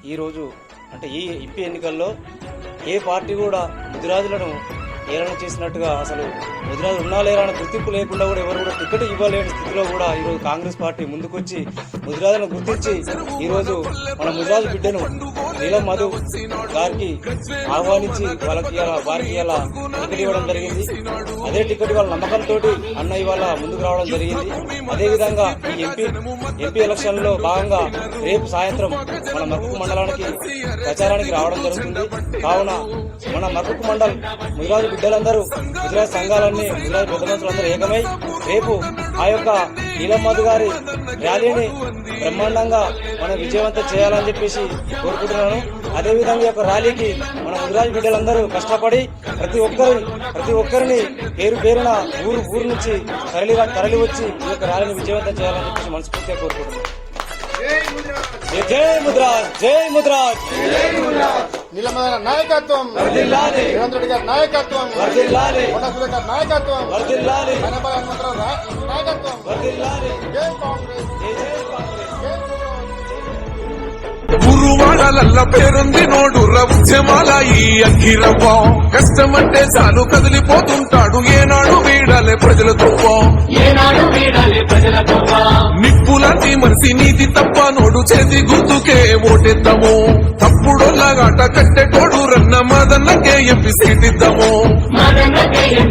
ఈరోజు అంటే ఈ ఎంపీ ఎన్నికల్లో ఏ పార్టీ కూడా ముదిరాజులను ఏలన చేసినట్టుగా అసలు ముదిరాజులు ఉన్నా లేరా అనే గుర్తింపు లేకుండా కూడా ఎవరు కూడా టికెట్ ఇవ్వలేని స్థితిలో కూడా ఈరోజు కాంగ్రెస్ పార్టీ ముందుకొచ్చి ముదిరాజులను గుర్తించి ఈరోజు మన ముదిరాజు బిడ్డను నీలం మధు గారికి ఆహ్వానించి వారికి ఇలా టికెట్ ఇవ్వడం జరిగింది. అదే టికెట్ వాళ్ళ నమ్మకంతో అన్న ఇవాళ ముందుకు రావడం జరిగింది. అదేవిధంగా ఈ ఎంపీ ఎలక్షన్ లో భాగంగా రేపు సాయంత్రం మన మర్కుకు మండలానికి ప్రచారానికి రావడం జరుగుతుంది. కావున మన మర్కుకు మండల్ ముదిరాజు బిడ్డలందరూ ముదిరాజు సంఘాలన్నీ ముదిరాజు పెద్ద మనుషులందరూ ఏకమై రేపు ఆ యొక్క నీలం మధు గారి ర్యాలీని బ్రహ్మాండంగా మనం విజయవంతం చేయాలని చెప్పేసి కోరుకుంటున్నాను. అదేవిధంగా ఈ యొక్క ర్యాలీకి మన ముదిరాజు బిడ్డలందరూ కష్టపడి ప్రతి ఒక్కరిని పేరున ఊరు నుంచి తరలి వచ్చి ఈ యొక్క ర్యాలీని విజయవంతం చేయాలని చెప్పేసి మనస్ఫూర్తిగా కోరుకుంటున్నాను. జై ముదిరాజ్, జై ముదిరాజ్. నీలం మధు గారి నాయకత్వం, రేవంత్ రెడ్డి గారి నాయకత్వం, కొండసురేఖ గారి నాయకత్వం, నాయకత్వం. జై కాంగ్రెస్, గురువాడలల్ల పేరుంది నోడుర్ర ఉద్యమాల ఈ అఖిరవ్వ. కష్టమంటే చాలు కదిలిపోతుంటాడు ఏనాడు వీడాలే ప్రజలతో. నిప్పులాంటి మనిషి నీతి తప్ప నోడు చేతి గుర్తుకే ఓటేద్దాము. తప్పుడోళ్ళగాట కట్టెటోడు రన్న మదన్నకే ఎంపీ సీటిద్దాము.